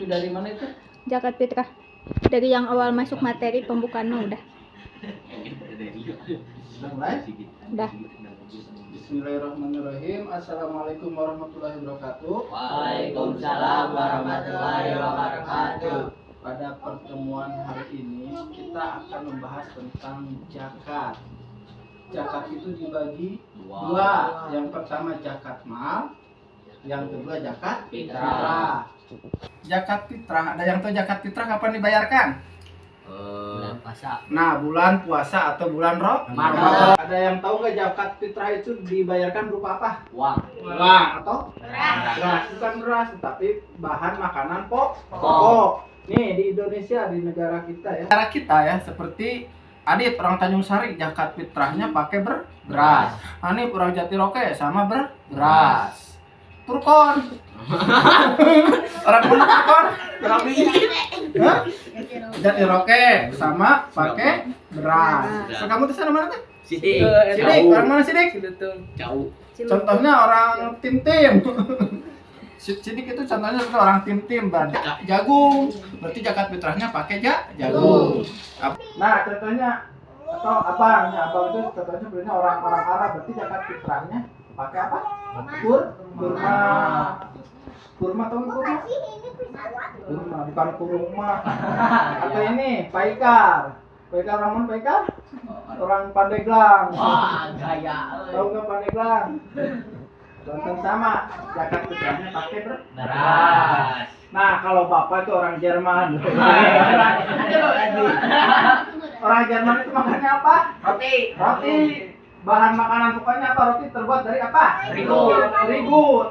Itu dari mana itu? Zakat fitrah. Dari yang awal masuk materi pembukaan mah udah. Mulai? Udah. Bismillahirrahmanirrahim. Assalamualaikum warahmatullahi wabarakatuh. Waalaikumsalam warahmatullahi wabarakatuh. Pada pertemuan hari ini kita akan membahas tentang zakat. Zakat itu dibagi dua. Yang pertama zakat mal, yang kedua zakat fitrah. Zakat fitrah, ada yang tahu zakat fitrah kapan dibayarkan? Bulan puasa. Nah, bulan puasa atau bulan Ramadan. Ada yang tahu nggak zakat fitrah itu dibayarkan berupa apa? Uang. Uang atau Beras. beras, bukan beras, tetapi bahan makanan pokok. Nih di Indonesia, di negara kita ya. Negara kita ya, seperti Adit orang Tanjung Sari, zakat fitrahnya pakai beras. Hanif orang Jatiroke sama beras. Turkon. Orang mana Turkon? Hah? Jatiroke sama pakai beras. So, kamu tuh sana mana tuh? Sidik. Sidik, orang mana Sidik? Jauh. Contohnya orang tim-tim. Sidik itu contohnya orang tim-tim, berarti jagung. Berarti zakat fitrahnya pakai jagung. Nah, contohnya atau abang, ya abang itu contohnya sebenarnya orang-orang Arab, berarti zakat fitrahnya pakai apa? Kurma. Kurma tahu nggak kurma? Kurma bukan kurma. Atau ini paikar. Paikar orang mana paikar? Orang Pandeglang. Wah, gaya. Tahu nggak Pandeglang? Contoh sama, zakat fitrahnya pakai Beras. Nah, kalau bapak itu orang Jerman. Orang Jerman itu makannya apa? Roti. Roti. Bahan makanan pokoknya apa? Roti terbuat dari apa?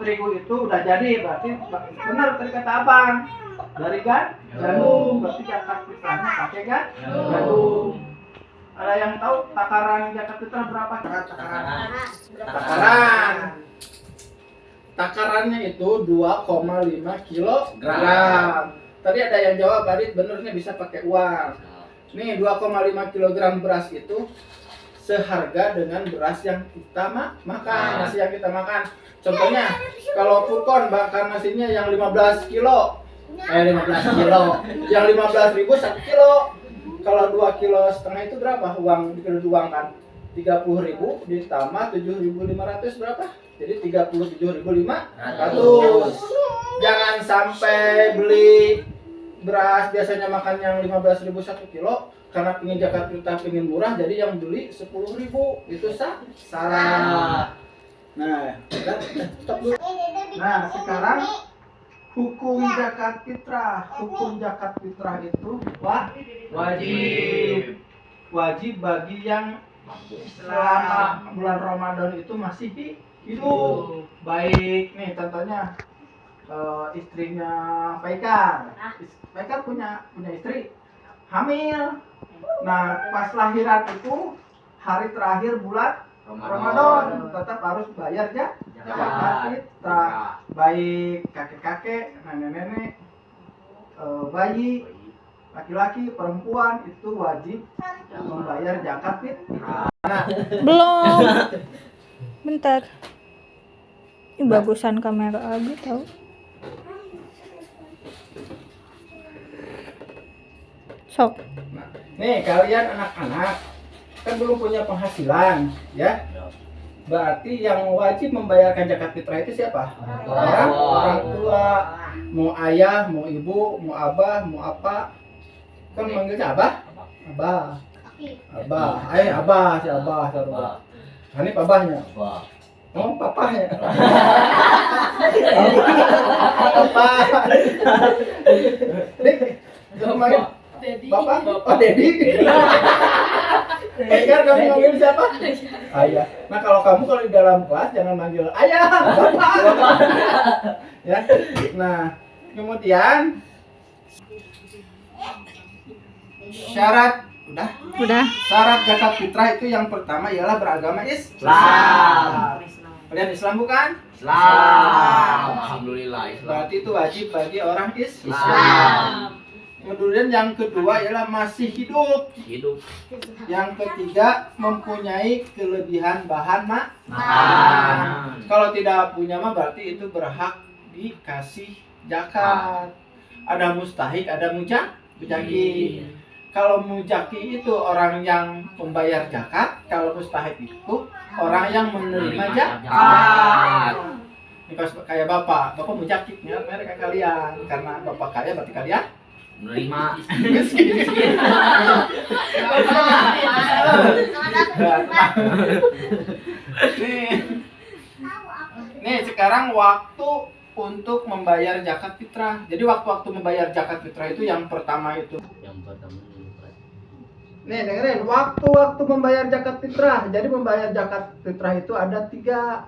Terigu itu udah jadi, berarti benar tadi kata abang. Dari gandum, berarti zakat fitrahnya pakai gandum. Ada yang tahu takaran zakat fitrah berapa? Takaran. Takarannya itu 2,5 kilogram. Tadi ada yang jawab, Adit benernya bisa pakai uang. Nih 2,5 kilogram beras itu seharga dengan beras yang kita makan, nasi yang kita makan. Contohnya, kalau Furkon bakar nasinya yang 15 kilo. 15 kilo. Yang 15.000 1 kilo. Kalau 2 kilo setengah itu berapa uang dikira uang kan? 30.000 ditambah 7.500 berapa? Jadi 37.500. Jangan sampai beli beras biasanya makan yang 15.000 1 kilo karena pingin zakat fitrah pingin murah, jadi yang beli 10.000. Itu salah. Nah, stop dulu. Nah, sekarang hukum zakat fitrah. Hukum zakat fitrah itu wajib bagi yang selama bulan Ramadan itu masih hidup. Baik, nih contohnya istrinya Paikar. Paikar punya istri hamil. Nah, pas lahiran itu hari terakhir bulan Ramadan tetap harus bayar zakat fitrah. Baik kakek-kakek, nenek-nenek, bayi, laki-laki, perempuan itu wajib membayar zakat fitrah. Nah, Belum. Bentar. Ini bagusan kamera Abi tahu. Sok. nih kalian anak-anak kan belum punya penghasilan, ya? Berarti yang wajib membayarkan zakat fitrah itu siapa? Orang tua. Mau ayah, mau ibu, mau abah, mau apa? Kan manggilnya abah? Abah. Abah, si abah, saudara. Ini papahnya. Oh, papahnya. Apa? Bapak? Oh, Dedi. Kan kamu manggil siapa? Ayah. Nah, kalau kamu di dalam kelas jangan manggil ayah, bapak. Ya. Nah, kemudian syarat Udah. Syarat zakat fitrah itu yang pertama ialah beragama Islam. Kalian Islam bukan? Islam. Alhamdulillah Islam. Berarti itu wajib bagi orang Islam. Kemudian yang kedua ialah masih hidup. Yang ketiga mempunyai kelebihan bahan makanan. Kalau tidak punya mah berarti itu berhak dikasih zakat. ada mustahik, ada mujaki. Kalau mujaki itu orang yang membayar zakat, kalau mustahik itu orang yang menerima zakat. Ini kalau kayak bapak mujaki, ya, mereka kalian karena bapak kaya berarti kalian Menerima. miskin. Nih sekarang waktu untuk membayar zakat fitrah. Jadi waktu membayar zakat fitrah itu yang pertama itu. Nih dengerin, waktu membayar zakat fitrah. Jadi membayar zakat fitrah itu ada tiga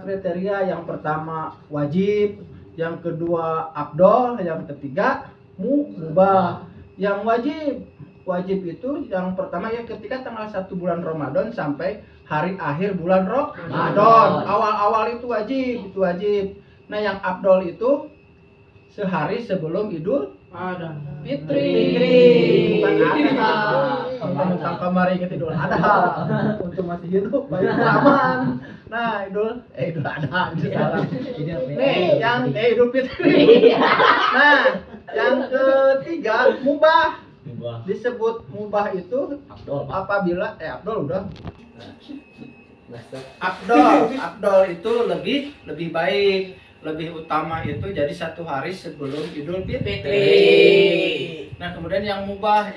kriteria. Yang pertama wajib, yang kedua abdol, yang ketiga mubah. Yang wajib itu yang pertama ya ketika tanggal 1 bulan Ramadan sampai hari akhir bulan Ramadan. Awal-awal itu wajib. Nah, yang abdol itu sehari sebelum Idul Fitri. Bukan tentang kemarin ke Idul Adha. Untuk masih hidup banyak aman. Nah, Idul Adha itu salah. Nih, yang Idul Fitri. Nah, yang ketiga mubah. Disebut mubah itu apabila abdol udah. Abdol itu lebih baik, lebih utama itu jadi 1 hari sebelum Idul Fitri. Nah, kemudian yang mubah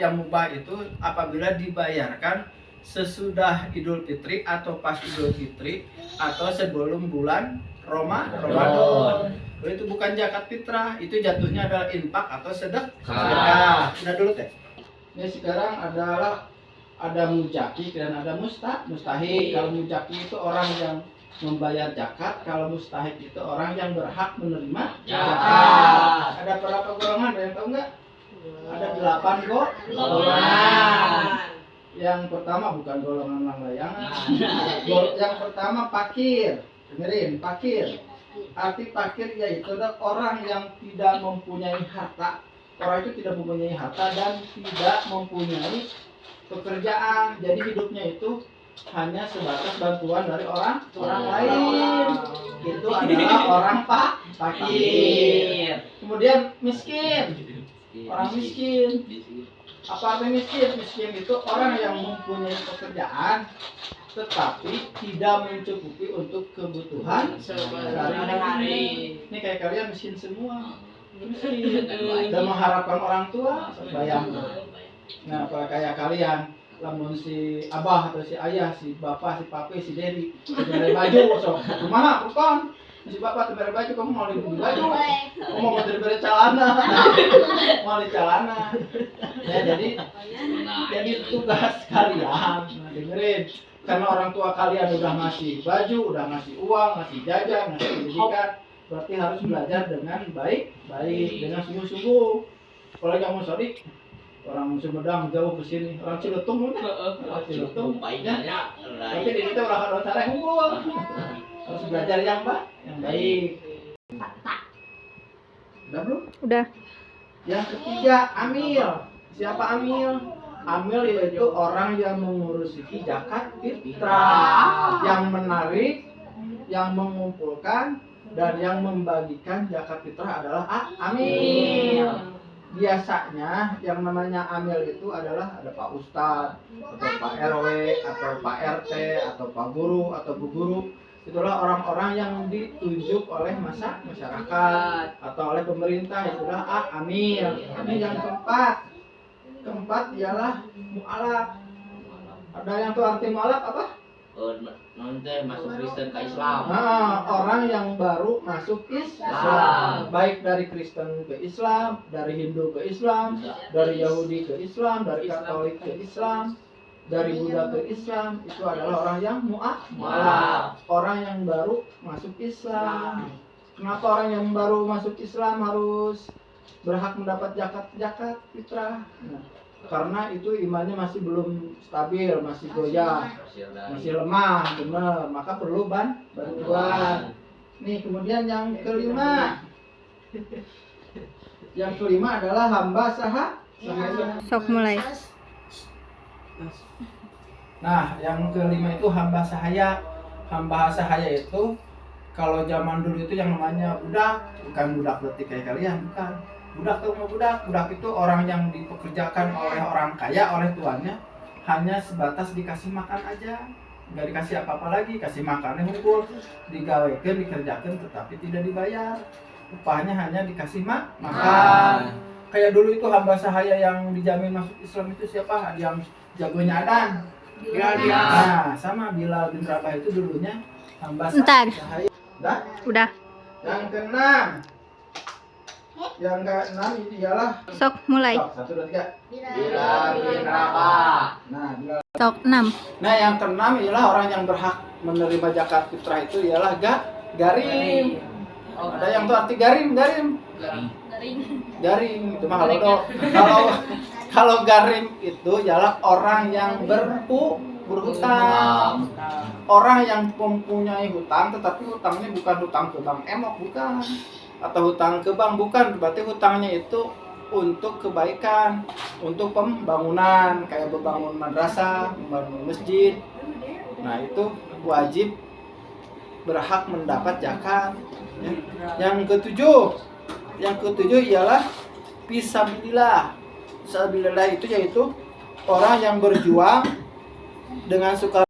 itu apabila dibayarkan sesudah Idul Fitri atau pas Idul Fitri atau sebelum bulan Ramadan. Itu bukan zakat fitrah, itu jatuhnya adalah infak atau sedekah. Udah dulu teh. Ini sekarang ada mujaki dan ada mustahik. Kalau mujaki itu orang yang membayar zakat, kalau mustahik itu orang yang berhak menerima zakat. Ada berapa golongan? Ada yang tahu nggak? Ada 8 golongan. Yang pertama bukan golongan langgayangan. Yang pertama fakir. Dengerin, fakir. Arti fakir yaitu adalah orang yang tidak mempunyai harta. Orang itu tidak mempunyai harta dan tidak mempunyai pekerjaan. Jadi hidupnya itu hanya sebatas bantuan dari orang lain. Itu adalah orang fakir. Kemudian miskin. Orang miskin. Apa arti miskin? Miskin itu orang yang mempunyai pekerjaan tetapi tidak mencukupi untuk kebutuhan sehari-hari. Ini kayak kalian miskin semua. Miskin dan mengharapkan orang tua bayang. Nah, kalau kayak kalian lamun si abah atau si ayah, si bapak, si papi, si dedi beli baju, so gimana bukan? Si bapak beli baju, kamu mau beli baju? Kamu mau beli celana? Mau beli celana? Ya jadi tugas kalian. Nah, dengerin, karena orang tua kalian udah ngasih baju, udah ngasih uang, ngasih jajan, ngasih pendidikan, berarti harus belajar dengan baik, dengan sungguh-sungguh. Kalau kamu sodik, orang Sumedang jauh ke sini, orang Ciletung udah. Ciletung, ya. Tapi di situ orang cara unggul. Harus belajar yang baik. Udah belum? Udah. Yang ketiga, amil. Siapa amil? Amil yaitu orang yang mengurusi zakat fitrah, yang menarik, yang mengumpulkan, dan yang membagikan zakat fitrah adalah amil. Biasanya yang namanya amil itu adalah ada Pak Ustadz, atau Pak RW, atau Pak RT, atau Pak Guru, atau Bu Guru. Itulah orang-orang yang ditunjuk oleh masyarakat atau oleh pemerintah, itulah amil. Ini yang keempat ialah mu'alaf. Ada yang tuh arti mu'alaf apa? Nanti masuk Kristen ke Islam. Nah, orang yang baru masuk Islam, baik dari Kristen ke Islam, dari Hindu ke Islam, dari Yahudi ke Islam, dari Katolik ke Islam, dari Buddha ke Islam, itu adalah orang yang mu'alaf, orang yang baru masuk Islam. Kenapa orang yang baru masuk Islam harus berhak mendapat zakat fitrah? Nah, karena itu imannya masih belum stabil, masih goyah, masih lemah, benar. Maka perlu bantuan. Nih, kemudian yang kelima. Yang kelima adalah hamba sahaya. Sok mulai. Nah, yang kelima itu hamba sahaya. Hamba sahaya itu kalau zaman dulu itu yang namanya budak, bukan budak berarti kayak kalian, bukan. Budak tuh budak itu orang yang dipekerjakan oleh orang kaya, oleh tuannya, hanya sebatas dikasih makan aja, nggak dikasih apa-apa lagi, kasih makannya hukum, digawekan, dikerjakan, tetapi tidak dibayar, upahnya hanya dikasih makan. Kayak dulu itu hamba sahaya yang dijamin masuk Islam itu siapa? Yang jagonya Adan. Nah, sama Bilal bin Rabah itu dulunya hamba Ntar. sahaya. Udah. Yang keenam. Yang keenam ini ialah Sok mulai. Sok, 1, 2, 3. Bilal bin Rabah. Nah, Bilal. Sok 6. Nah, yang keenam ialah orang yang berhak menerima zakat fitrah itu ialah garim. Ada yang tuh arti garim. Garing itu mah kalau garim itu ialah orang yang berhutang. Orang yang mempunyai hutang tetapi hutangnya bukan hutang ke bank emok, bukan, atau hutang ke bank, bukan, berarti hutangnya itu untuk kebaikan, untuk pembangunan, kayak membangun madrasah, membangun masjid. Nah, itu wajib berhak mendapat zakat. Ya. Yang ketujuh ialah fisabilillah. Fisabilillah itu yaitu orang yang berjuang dengan suka